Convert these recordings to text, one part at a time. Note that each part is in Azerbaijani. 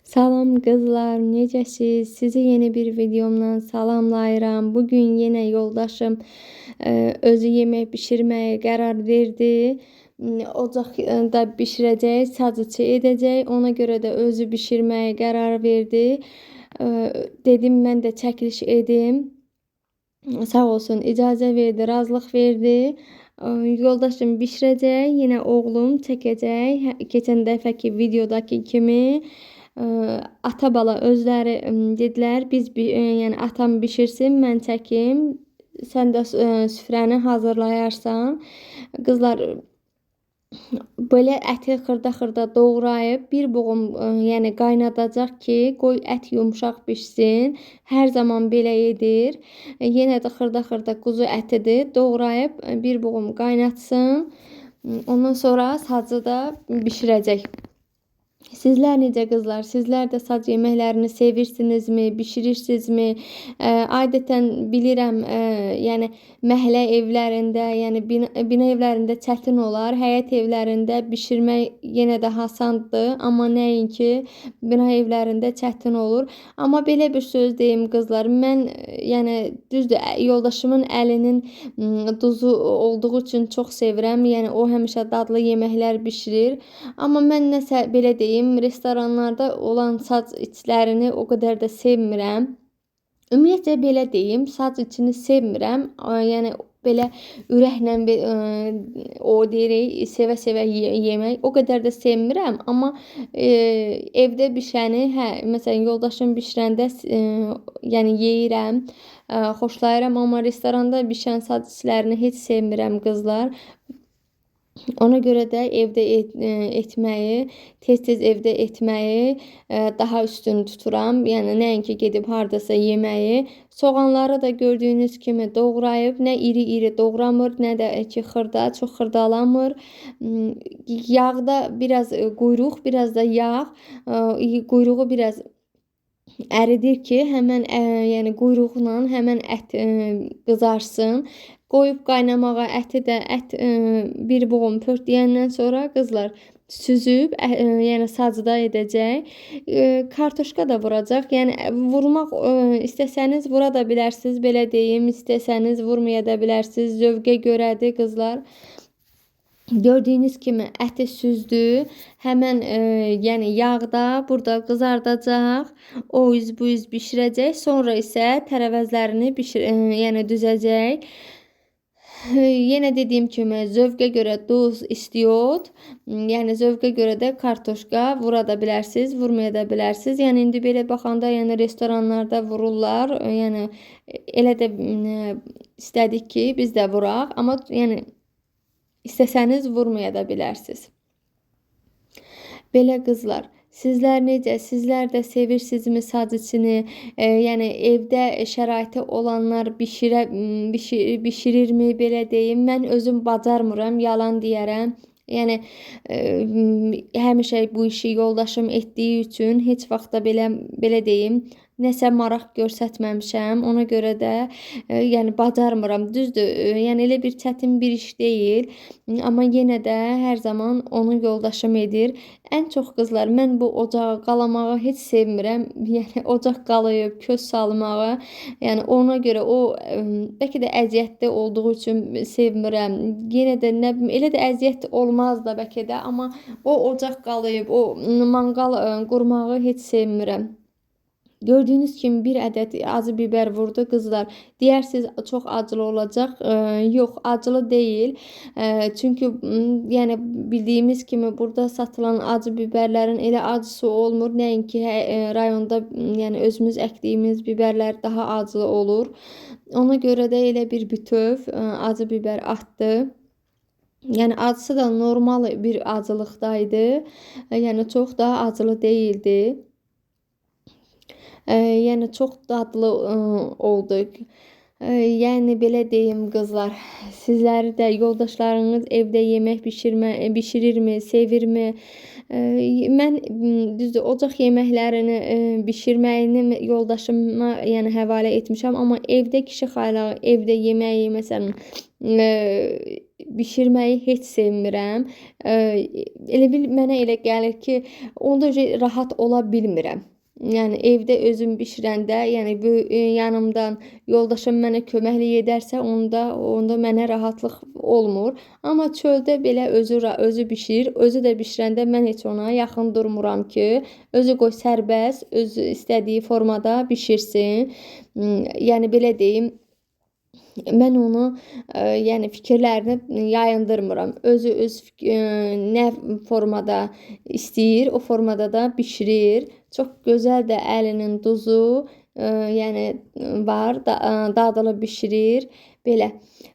Salam qızlar, necəsiz? Sizi yeni bir videomdan salamlayıram. Bugün yenə yoldaşım özü yemək bişirməyə qərar verdi. Ocaqda bişirəcək, sazıçı edəcək. Ona görə də özü bişirməyə qərar verdi. Dedim mən də çəkiliş edim. Sağ olsun icazə verdi, razılıq verdi. Yoldaşım bişirəcək, yenə oğlum çəkəcək. Keçən dəfəki videodakı kimi. Ata bala özləri dedilər, biz yəni atam bişirsin, mən çəkim. Sən də süfrəni hazırlayarsan. Qızlar böyle əti xırda-xırda doğrayıb bir boğum yəni qaynadacaq ki, qoy ət yumşaq bişsin. Hər zaman belə edir. Yenə də xırda-xırda quzu ətidir. Doğrayıb bir boğum qaynatsın. Ondan sonra sacı da bişirəcək. Sizler necə qızlar? Sizler də sac yeməklərini sevirsinizmi, bişirirsinizmi? Adətən bilirəm, yəni məhəllə evlərində, yəni bina evlərində çətin olar. Həyət evlərində bişirmək yenə də asandır, amma nəinki bina evlərində çətin olur. Amma belə bir söz deyim qızlar, mən yəni düzdür, yoldaşımın əlinin duzu olduğu üçün çox sevirəm. Yəni o həmişə dadlı yeməklər bişirir. Amma mən nəsə belə deyim, restoranlarda olan sac içlərini o qədər də sevmirəm. Ümumiyyətlə belə deyim, sac içini sevmirəm. Yəni belə ürəklə o deyirik, sevə-sevə yemək o qədər də sevmirəm. Amma evdə bişəni, məsələn yoldaşım bişirəndə yəni yeyirəm, xoşlayıram, amma restoranda bişən sac içlərini heç sevmirəm qızlar. Ona görə də evdə etməyi, tez-tez evdə etməyi daha üstün tuturam. Yəni nəinki gedib hardasa yeməyi. Soğanları da gördüyünüz kimi doğrayıb, nə iri-iri doğramır, nə də ki xırda, çox xırdalamır. Yağda biraz quyruq, biraz da yağ. Quyruğu biraz əridir ki, həmən yəni quyruqla həmən ət qızarsın. Qoyub qaynamağa əti də bir boğum pörtləyəndən sonra qızlar süzüb yəni sacda edəcək. Kartoşka da vuracaq. Yəni vurmaq istəsəniz vura da bilərsiniz, belə deyim. İstəsəniz vurmaya da bilərsiniz. Zövqə görədir qızlar. Gördüyünüz kimi əti süzdü. Həmən yəni yağda burada qızardacaq. O üz bu üz bişirəcək. Sonra isə tərəvəzlərini yəni düzəcək. Yenə dediyim kimi zövqə görə duz, istiot, yəni zövqə görə də kartoşka vura da bilərsiniz, vurmaya da bilərsiniz. Yəni indi belə baxanda, yəni restoranlarda vururlar. Yəni elə də istədik ki, biz də vuraq, amma yəni istəsəniz vurmaya da bilərsiniz. Belə qızlar, sizlər necə? Sizlər də sevirsinizmi sac içini? Yəni evdə şəraiti olanlar bişirirmi, belə deyim. Mən özüm bacarmıram, yalan deyərəm. Yəni həmişə bu işi yoldaşım etdiyi üçün heç vaxt da belə deyim, nəsə maraq göstərməmişəm. Ona görə də yəni bacarmıram. Düzdür, yəni elə bir çətin bir iş deyil. Amma yenə də hər zaman onu yoldaşım edir. Ən çox qızlar, mən bu ocağa qalamağı heç sevmirəm. Yəni ocaq qalayıb köz salmağı, yəni ona görə o bəlkə də əziyyətli olduğu üçün sevmirəm. Yenə də nə bilim, elə də əziyyət olmaz da bəlkə də, amma o ocaq qalayıb, o manqal qurmağı heç sevmirəm. Gördüyünüz kimi bir ədəd acı biber vurdu qızlar. Deyirsiniz çox acılı olacaq. Yox, acılı deyil. Çünki yəni bildiyimiz kimi burada satılan acı biberlərin elə acısı olmur. Nəinki rayonda yəni özümüz əkdiyimiz biberlər daha acılı olur. Ona görə də elə bir bütöv acı biber atdı. Yəni acısı da normal bir acılıqdaydı. Yəni çox da acılı değildi. Yəni çox dadlı oldu. Yəni belə deyim qızlar, sizləri də yoldaşlarınız evdə yemək bişirirmi, sevirmi? Mən düzdür, ocaq yeməklərini bişirməyini yoldaşıma yəni həvalə etmişəm, amma evdə kişi xaylağı, evdə yeməyi məsələn bişirməyi heç sevmirəm. Elə bil mənə elə gəlir ki, onda rahat ola bilmirəm. Yəni evdə özüm bişirəndə, yəni yanımdan yoldaşım mənə köməklik edərsə, onda mənə rahatlıq olmur. Amma çöldə belə özü bişirir. Özü də bişirəndə mən heç ona yaxın durmuram ki, özü qoy sərbəst, özü istədiyi formada bişirsin. Yəni belə deyim, mən onu yəni fikirlərini yayındırmıram. Özü öz nə formada istəyir, o formada da bişirir. Çox gözəl də əlinin duzu, yəni var, dadlı bişirir. Belə.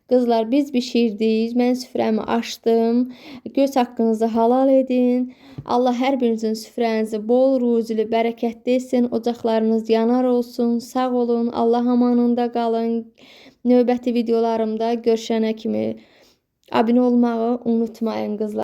Qızlar, biz bişirdik, mən süfrəmi açdım. Göz haqqınızı halal edin. Allah hər birinizin süfrənizi bol ruzili, bərəkətli etsin. Ocaqlarınız yanar olsun. Sağ olun. Allah amanında qalın. Növbəti videolarımda görüşənə kimi abunə olmağı unutmayın qızlar.